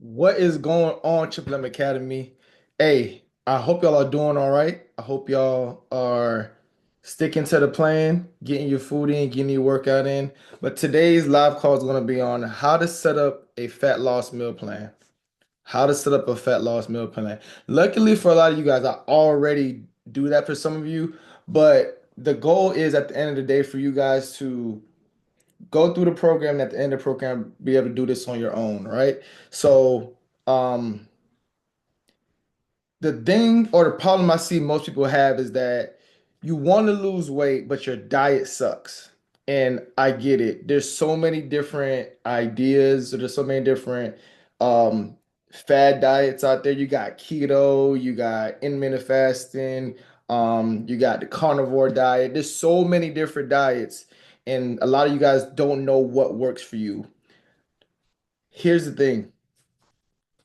What is going on, Triple M Academy? Hey, I hope y'all are doing all right. I hope y'all are sticking to the plan, getting your food in, getting your workout in. But today's live call is going to be on how to set up a fat loss meal plan. How to set up a fat loss meal plan. Luckily for a lot of you guys, I already do that for some of you, but the goal is at the end of the day for you guys to go through the program and at the end of the program be able to do this on your own, right? So, um, the thing or the problem I see most people have is that you want to lose weight, but your diet sucks. And I get it. There's so many different ideas, or there's so many different um fad diets out there. You got keto, you got intermittent fasting, you got the carnivore diet. There's so many different diets, and a lot of you guys don't know what works for you. Here's the thing.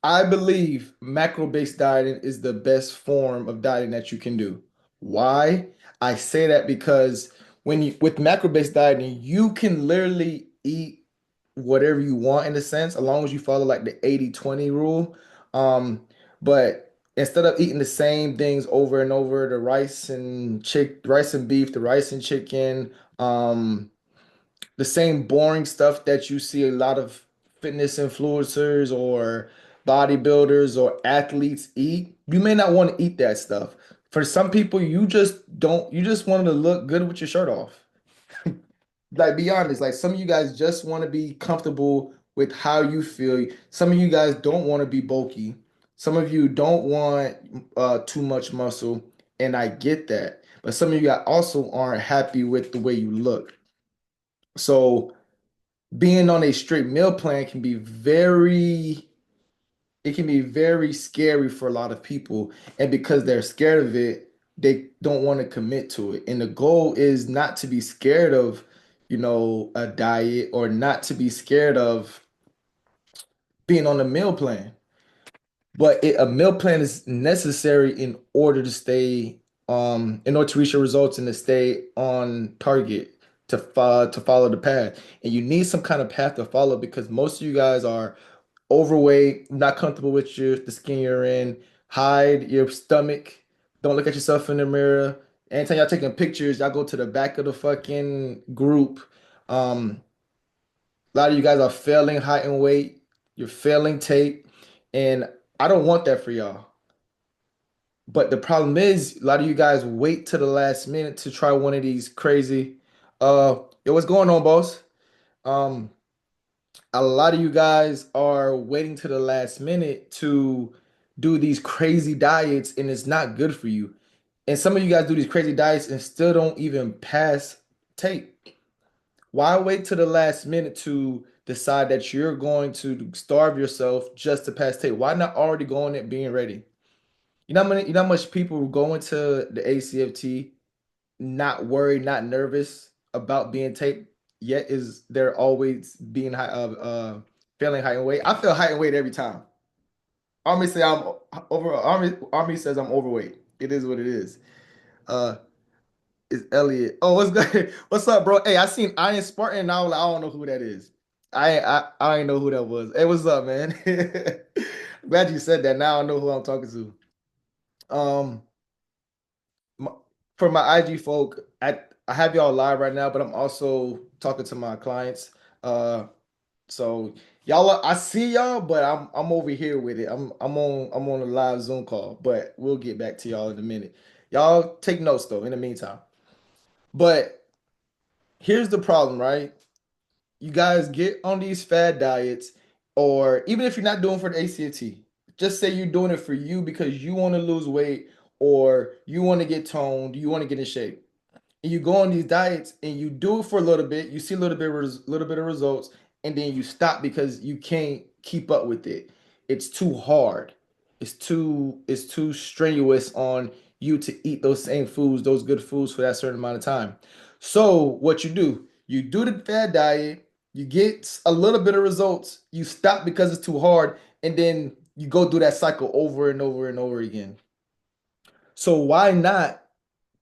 I believe macro-based dieting is the best form of dieting that you can do. Why? I say that because when you with macro-based dieting, you can literally eat whatever you want in a sense, as long as you follow like the 80-20 rule. But instead of eating the same things over and over, the rice and beef, the rice and chicken, the same boring stuff that you see a lot of fitness influencers or bodybuilders or athletes eat. You may not want to eat that stuff. For some people, you just want to look good with your shirt off. Like, be honest, like some of you guys just want to be comfortable with how you feel. Some of you guys don't want to be bulky. Some of you don't want too much muscle, and I get that. But some of you guys also aren't happy with the way you look. So being on a strict meal plan can be very scary for a lot of people. And because they're scared of it, they don't want to commit to it. And the goal is not to be scared of, a diet or not to be scared of being on a meal plan. But a meal plan is necessary in order to reach your results and to stay on target to follow the path. And you need some kind of path to follow because most of you guys are overweight, not comfortable with the skin you're in, hide your stomach, don't look at yourself in the mirror. Anytime y'all taking pictures, y'all go to the back of the fucking group. Um, a lot of you guys are failing height and weight, you're failing tape, and I don't want that for y'all. But the problem is, a lot of you guys wait to the last minute to try one of these crazy. What's going on, boss? Um, a lot of you guys are waiting to the last minute to do these crazy diets, and it's not good for you. And some of you guys do these crazy diets and still don't even pass tape. Why wait to the last minute to decide that you're going to starve yourself just to pass tape? Why not already go on it being ready? You know how much people go into the ACFT not worried, not nervous about being taped, yet is they're always being failing height and weight. I feel height and weight every time. Army say I'm Army says I'm overweight. It is what it is. Uh, it's Elliot. Oh, what's good? What's up, bro? Hey, I seen Iron Spartan and I was like, I don't know who that is. I ain't know who that was. Hey, what's up, man? Glad you said that. Now I know who I'm talking to. My, for my IG folk, I have y'all live right now, but I'm also talking to my clients. Uh, so I see y'all, but I'm over here with it. I'm on a live Zoom call, but we'll get back to y'all in a minute. Y'all take notes though in the meantime. But here's the problem, right? You guys get on these fad diets, or even if you're not doing for the ACT, just say you're doing it for you because you want to lose weight or you want to get toned, you want to get in shape. And you go on these diets and you do it for a little bit, you see a little bit of results, and then you stop because you can't keep up with it. It's too hard. It's too strenuous on you to eat those same foods, those good foods for that certain amount of time. So what you do the fad diet, you get a little bit of results, you stop because it's too hard, and then you go through that cycle over and over and over again. So why not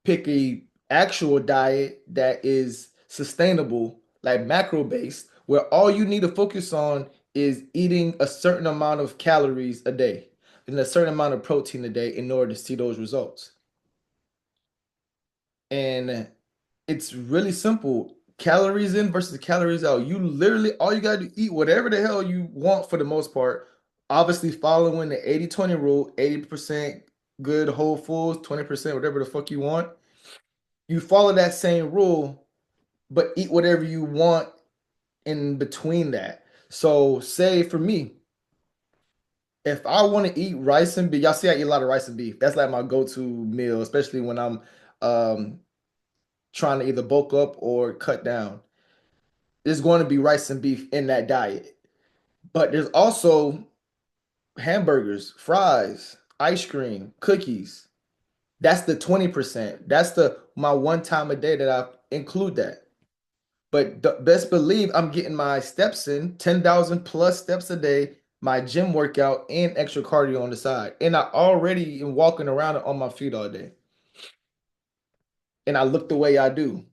pick a actual diet that is sustainable, like macro based, where all you need to focus on is eating a certain amount of calories a day and a certain amount of protein a day in order to see those results. And it's really simple. Calories in versus calories out. You literally all you gotta do eat whatever the hell you want for the most part. Obviously following the 80-20 rule, 80% good whole foods, 20% whatever the fuck you want. You follow that same rule, but eat whatever you want in between that. So say for me, if I want to eat rice and beef, y'all see I eat a lot of rice and beef. That's like my go-to meal, especially when I'm um trying to either bulk up or cut down. There's going to be rice and beef in that diet. But there's also hamburgers, fries, ice cream, cookies. That's the 20%. That's the my one time a day that I include that. But best believe I'm getting my steps in, 10,000 plus steps a day, my gym workout, and extra cardio on the side. And I already am walking around on my feet all day. And I look the way I do.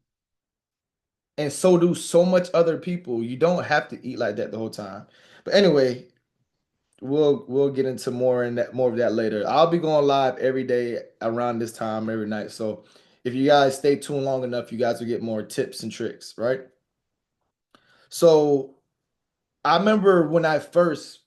And so do so much other people. You don't have to eat like that the whole time. But anyway, we'll get into more of that later. I'll be going live every day around this time every night. So if you guys stay tuned long enough, you guys will get more tips and tricks, right? So I remember when I first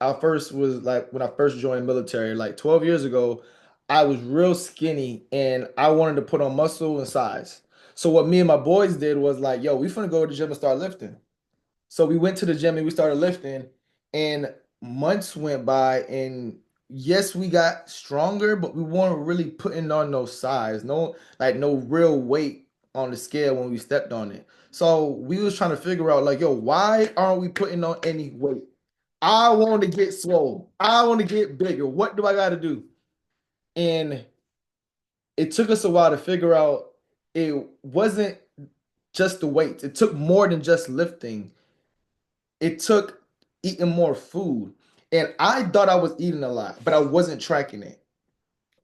was like when I first joined the military, like 12 years ago, I was real skinny and I wanted to put on muscle and size. So what me and my boys did was like, yo, we finna go to the gym and start lifting. So we went to the gym and we started lifting, and months went by, and yes, we got stronger, but we weren't really putting on no size, no real weight on the scale when we stepped on it. So we was trying to figure out like, yo, why aren't we putting on any weight? I want to get swole. I want to get bigger. What do I got to do? And it took us a while to figure out it wasn't just the weights. It took more than just lifting. It took eating more food. And I thought I was eating a lot, but I wasn't tracking it.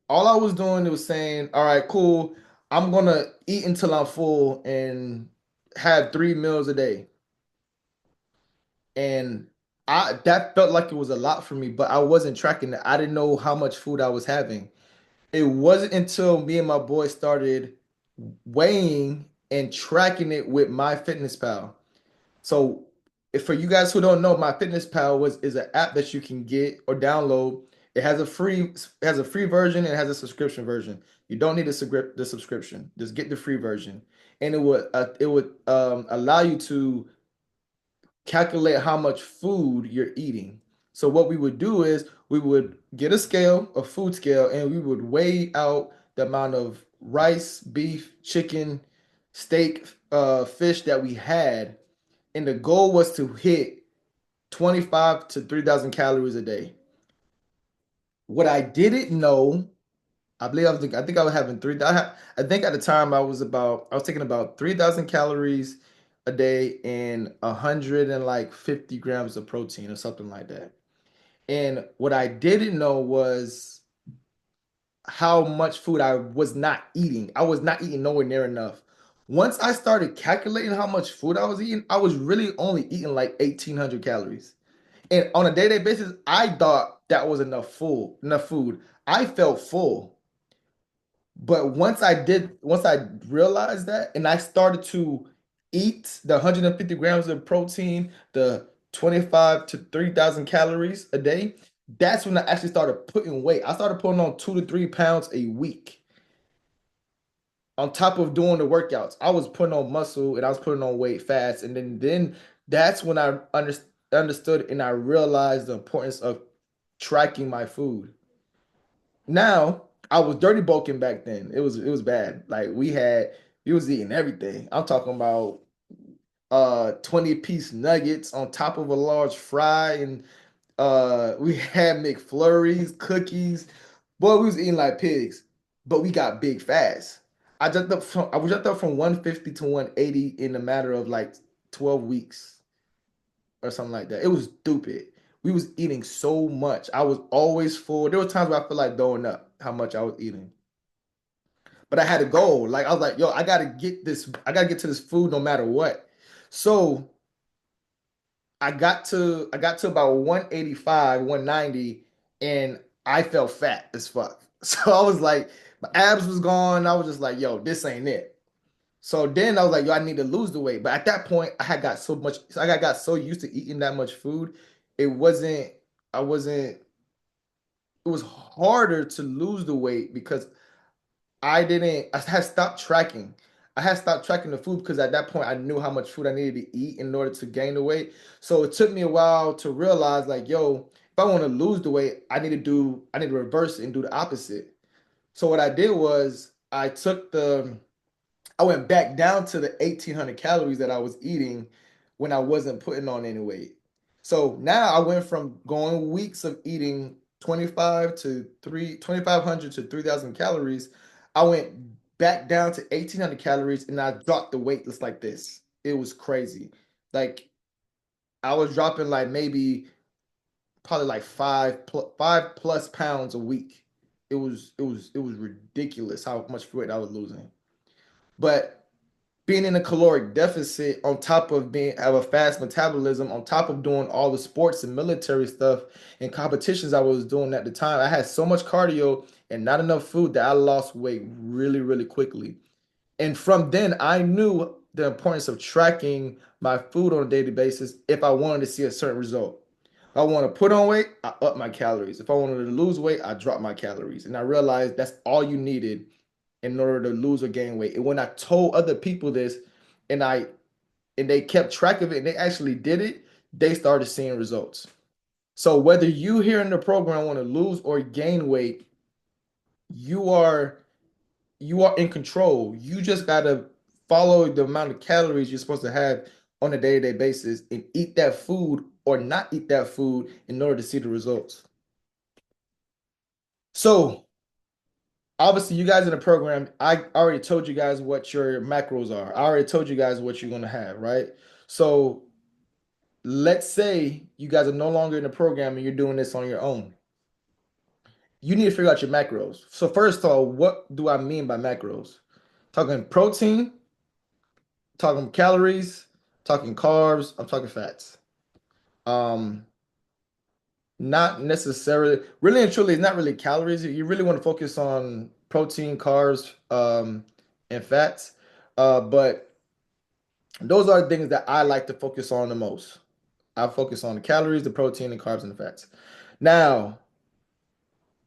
All I was doing was saying, all right, cool. I'm gonna eat until I'm full and have 3 meals a day. And I that felt like it was a lot for me, but I wasn't tracking it. I didn't know how much food I was having. It wasn't until me and my boy started weighing and tracking it with MyFitnessPal. So if for you guys who don't know, MyFitnessPal is an app that you can get or download. It has a free version and it has a subscription version. You don't need the subscription. Just get the free version, and it would allow you to calculate how much food you're eating. So what we would do is we would get a scale, a food scale, and we would weigh out the amount of rice, beef, chicken, steak, fish that we had, and the goal was to hit 25 to 3,000 calories a day. What I didn't know, I think I was having three. I think at the time I was taking about 3,000 calories a day and 150 grams of protein or something like that. And what I didn't know was how much food I was not eating. I was not eating nowhere near enough. Once I started calculating how much food I was eating, I was really only eating like 1,800 calories. And on a day-to-day basis, I thought that was enough food. I felt full. But once I realized that, and I started to eat the 150 grams of protein, the 25 to 3,000 calories a day, that's when I actually started putting weight. I started putting on 2 to 3 pounds a week on top of doing the workouts. I was putting on muscle and I was putting on weight fast. And then that's when I understood and I realized the importance of tracking my food. Now, I was dirty bulking back then. It was bad. Like we was eating everything. I'm talking about 20-piece nuggets on top of a large fry, and we had McFlurries, cookies. Boy, we was eating like pigs, but we got big fast. I jumped up from 150 to 180 in a matter of like 12 weeks or something like that. It was stupid. We was eating so much. I was always full. There were times where I feel like throwing up how much I was eating. But I had a goal. Like I was like, yo, I gotta get to this food no matter what. So I got to about 185, 190, and I felt fat as fuck. So I was like, my abs was gone. I was just like, yo, this ain't it. So then I was like, yo, I need to lose the weight. But at that point, I got so used to eating that much food. It wasn't, I wasn't, it was harder to lose the weight because I had stopped tracking. I had stopped tracking the food because at that point I knew how much food I needed to eat in order to gain the weight. So it took me a while to realize like, yo, if I want to lose the weight, I need to reverse it and do the opposite. So what I did was I went back down to the 1,800 calories that I was eating when I wasn't putting on any weight. So now I went from going weeks of eating 2,500 to 3,000 calories. I went back down to 1,800 calories and I dropped the weight just like this. It was crazy. Like I was dropping like maybe probably like 5 plus pounds a week. It was ridiculous how much weight I was losing. But being in a caloric deficit on top of being have a fast metabolism, on top of doing all the sports and military stuff and competitions I was doing at the time, I had so much cardio and not enough food that I lost weight really, really quickly. And from then, I knew the importance of tracking my food on a daily basis if I wanted to see a certain result. If I want to put on weight, I up my calories. If I wanted to lose weight, I drop my calories. And I realized that's all you needed in order to lose or gain weight. And when I told other people this and I and they kept track of it and they actually did it, they started seeing results. So whether you here in the program want to lose or gain weight, you are you are in control. You just gotta follow the amount of calories you're supposed to have on a day-to-day basis and eat that food or not eat that food in order to see the results. So obviously, you guys in the program, I already told you guys what your macros are. I already told you guys what you're gonna have, right? So let's say you guys are no longer in the program and you're doing this on your own. You need to figure out your macros. So first of all, what do I mean by macros? Talking protein, talking calories, talking carbs, I'm talking fats. Um, Not necessarily, really and truly, it's not really calories. You really want to focus on protein, carbs, and fats. But those are the things that I like to focus on the most. I focus on the calories, the protein, the carbs, and the fats. Now,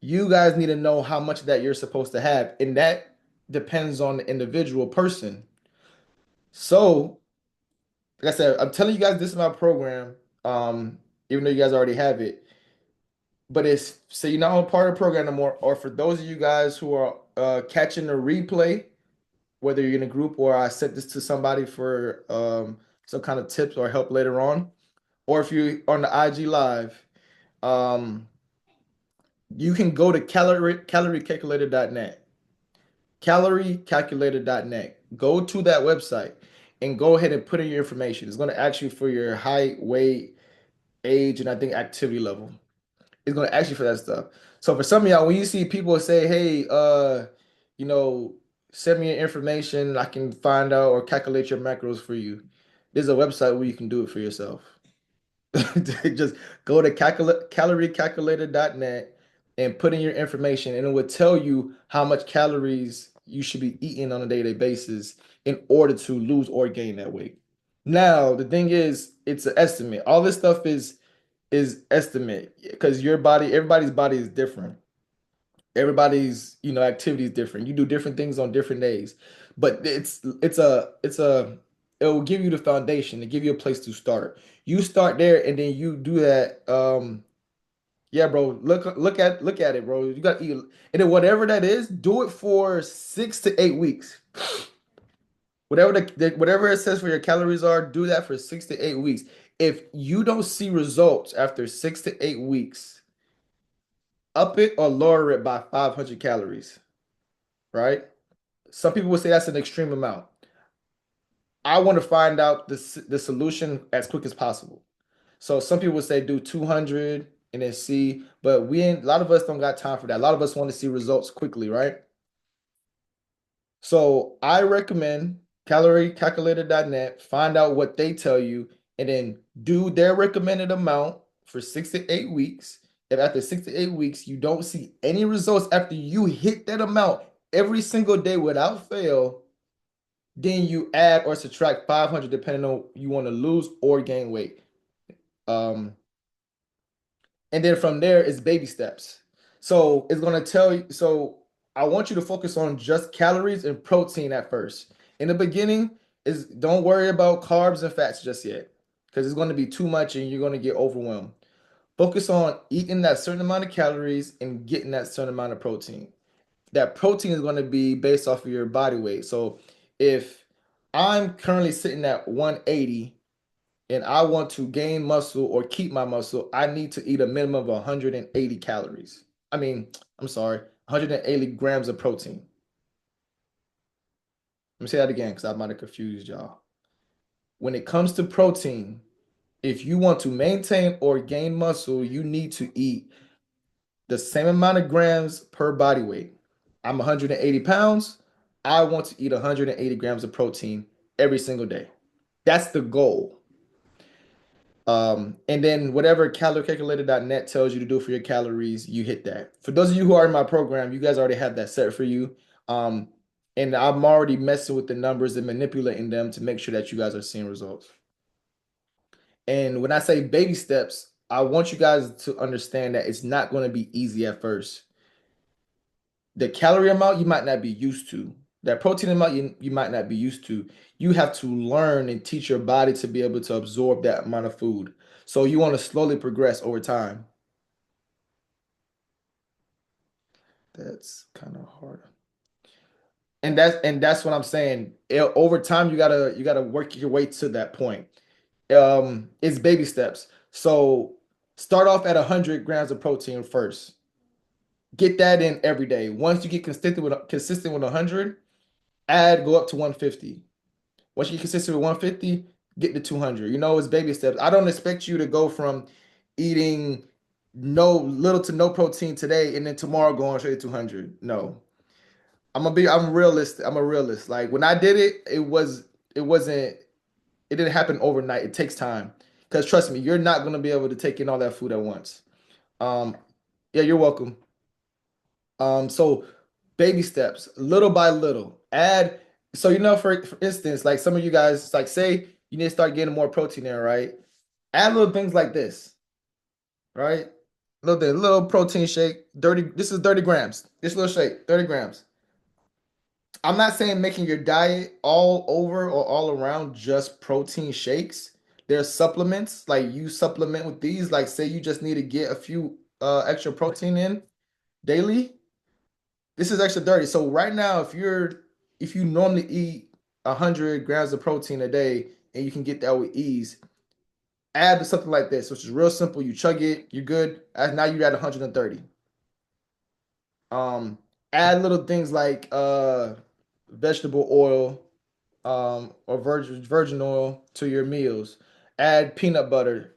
you guys need to know how much of that you're supposed to have, and that depends on the individual person. So, like I said, I'm telling you guys this is my program, even though you guys already have it. But it's so you're not a part of the program anymore, or for those of you guys who are catching the replay, whether you're in a group or I sent this to somebody for some kind of tips or help later on, or if you're on the IG live, um, you can go to caloriecalculator.net, caloriecalculator.net. Go to that website and go ahead and put in your information. It's going to ask you for your height, weight, age, and I think activity level. It's going to ask you for that stuff. So for some of y'all, when you see people say, "Hey, you know, send me your information, I can find out or calculate your macros for you." There's a website where you can do it for yourself. Just go to caloriecalculator.net and put in your information, and it will tell you how much calories you should be eating on a day-to-day basis in order to lose or gain that weight. Now, the thing is, it's an estimate. All this stuff is estimate because everybody's body is different. Everybody's, activity is different. You do different things on different days. But it will give you the foundation, to give you a place to start. You start there and then you do that. Yeah, bro. Look at it, bro. You got to eat, and then whatever that is, do it for 6 to 8 weeks. Whatever it says for your calories are, do that for 6 to 8 weeks. If you don't see results after 6 to 8 weeks, up it or lower it by 500 calories, right? Some people would say that's an extreme amount. I want to find out the solution as quick as possible. So some people would say do 200 and then see, but a lot of us don't got time for that. A lot of us want to see results quickly, right? So I recommend caloriecalculator.net, find out what they tell you, and then do their recommended amount for 6 to 8 weeks. If after 6 to 8 weeks you don't see any results after you hit that amount every single day without fail, then you add or subtract 500 depending on you want to lose or gain weight. Um, and then from there is baby steps. So it's gonna tell you. So I want you to focus on just calories and protein at first. In the beginning, is don't worry about carbs and fats just yet, because it's going to be too much and you're going to get overwhelmed. Focus on eating that certain amount of calories and getting that certain amount of protein. That protein is going to be based off of your body weight. So if I'm currently sitting at 180 and I want to gain muscle or keep my muscle, I need to eat a minimum of 180 calories. I mean, I'm sorry, 180 grams of protein. Let me say that again because I might have confused y'all. When it comes to protein, if you want to maintain or gain muscle, you need to eat the same amount of grams per body weight. I'm 180 pounds. I want to eat 180 grams of protein every single day. That's the goal. And then whatever caloricalculator.net tells you to do for your calories, you hit that. For those of you who are in my program, you guys already have that set for you. Um, and I'm already messing with the numbers and manipulating them to make sure that you guys are seeing results. And when I say baby steps, I want you guys to understand that it's not going to be easy at first. The calorie amount you might not be used to. That protein amount you might not be used to. You have to learn and teach your body to be able to absorb that amount of food. So you want to slowly progress over time. That's kind of hard. And that's what I'm saying. Over time, you gotta work your way to that point. It's baby steps. So start off at 100 grams of protein first. Get that in every day. Once you get consistent with 100, go up to 150. Once you get consistent with 150, get to 200. It's baby steps. I don't expect you to go from eating no little to no protein today and then tomorrow going straight to 200. No. I'm realistic. I'm a realist. Like when I did it, it didn't happen overnight. It takes time. Because trust me, you're not gonna be able to take in all that food at once. Um, yeah, you're welcome. So baby steps, little by little. So for instance, like some of you guys, like say you need to start getting more protein in, right? Add little things like this, right? Little protein shake, 30. This is 30 grams. This little shake, 30 grams. I'm not saying making your diet all over or all around just protein shakes. There's supplements, like you supplement with these. Like say you just need to get a few extra protein in daily. This is extra 30. So right now, if you normally eat 100 grams of protein a day and you can get that with ease, add something like this, which is real simple. You chug it, you're good. Now you're at 130. Um, Add little things like vegetable oil, or virgin oil to your meals. Add peanut butter.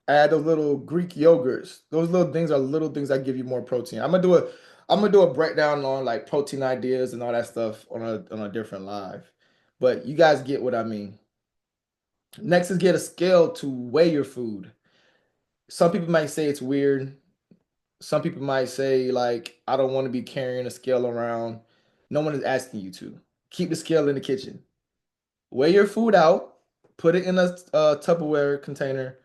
Add those little Greek yogurts. Those little things are little things that give you more protein. I'm gonna do a breakdown on like protein ideas and all that stuff on a different live. But you guys get what I mean. Next is get a scale to weigh your food. Some people might say it's weird. Some people might say like I don't want to be carrying a scale around. No one is asking you to. Keep the scale in the kitchen. Weigh your food out, put it in a Tupperware container,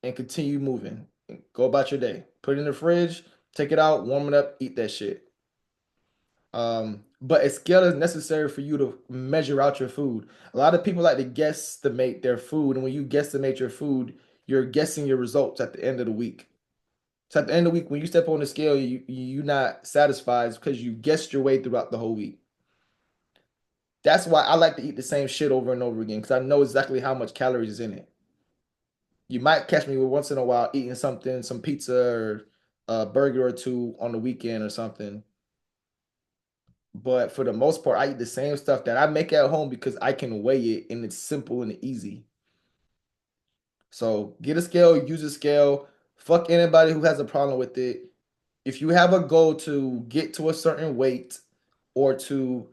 and continue moving. Go about your day. Put it in the fridge, take it out, warm it up, eat that shit. But a scale is necessary for you to measure out your food. A lot of people like to guesstimate their food, and when you guesstimate your food, you're guessing your results at the end of the week. So at the end of the week, when you step on the scale, you're not satisfied because you guessed your way throughout the whole week. That's why I like to eat the same shit over and over again because I know exactly how much calories is in it. You might catch me once in a while eating something, some pizza or a burger or two on the weekend or something. But for the most part, I eat the same stuff that I make at home because I can weigh it and it's simple and easy. So get a scale, use a scale. Fuck anybody who has a problem with it. If you have a goal to get to a certain weight or to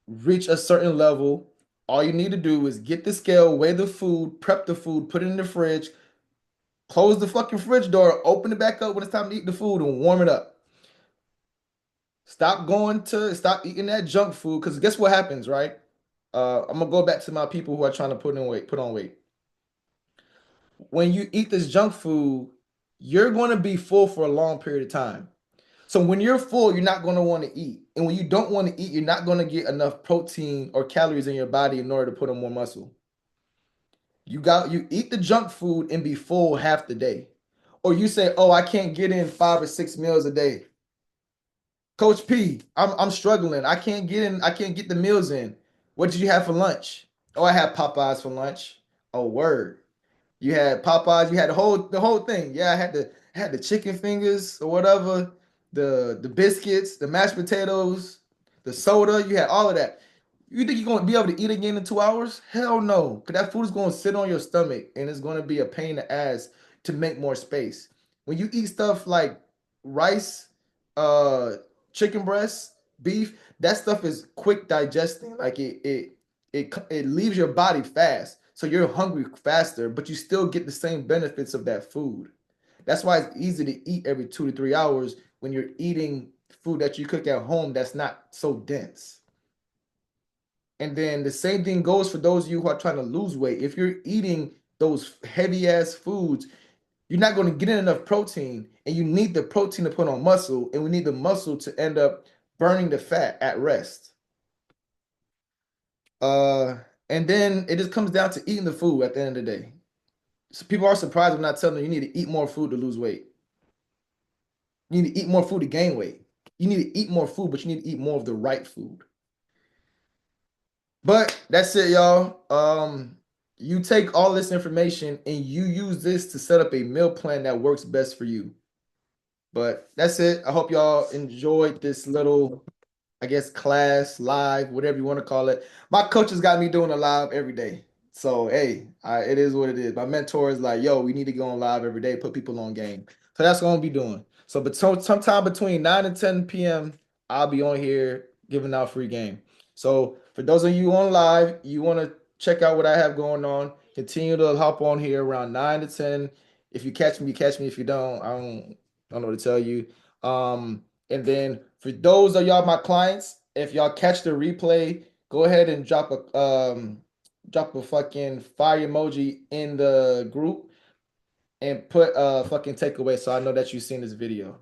reach a certain level, All you need to do is get the scale, weigh the food, prep the food, put it in the fridge, close the fucking fridge door, open it back up when it's time to eat the food, and warm it up. Stop eating that junk food, because guess what happens, right? I'm gonna go back to my people who are trying to put on weight. When you eat this junk food, you're going to be full for a long period of time. So when you're full, you're not going to want to eat. And when you don't want to eat, you're not going to get enough protein or calories in your body in order to put on more muscle. You eat the junk food and be full half the day. Or you say, "Oh, I can't get in 5 or 6 meals a day." Coach P, I'm struggling. I can't get the meals in. What did you have for lunch? Oh, I had Popeyes for lunch. Oh, word. You had Popeyes. You had the whole thing. Yeah, I had the chicken fingers or whatever, the biscuits, the mashed potatoes, the soda. You had all of that. You think you're gonna be able to eat again in 2 hours? Hell no, because that food is gonna sit on your stomach and it's gonna be a pain in the ass to make more space. When you eat stuff like rice, uh, chicken breasts, beef, that stuff is quick digesting. Like it leaves your body fast, so you're hungry faster, but you still get the same benefits of that food. That's why it's easy to eat every 2 to 3 hours when you're eating food that you cook at home that's not so dense. And then the same thing goes for those of you who are trying to lose weight. If you're eating those heavy ass foods, you're not going to get in enough protein, and you need the protein to put on muscle, and we need the muscle to end up burning the fat at rest. Uh, and then it just comes down to eating the food at the end of the day. So people are surprised when I tell them you need to eat more food to lose weight. You need to eat more food to gain weight. You need to eat more food, but you need to eat more of the right food. But that's it, y'all. You take all this information and you use this to set up a meal plan that works best for you. But that's it. I hope y'all enjoyed this little, I guess, class, live, whatever you want to call it. My coach has got me doing a live every day. So, hey, it is what it is. My mentor is like, yo, we need to go on live every day, put people on game. So that's what I'm gonna be doing. So, but sometime between 9 and 10 p.m., I'll be on here giving out free game. So, for those of you on live, you want to check out what I have going on, continue to hop on here around 9 to 10. If you catch me, you catch me. If you don't, I don't know what to tell you. And then for those of y'all my clients, if y'all catch the replay, go ahead and drop a fucking fire emoji in the group and put fucking takeaway so I know that you've seen this video.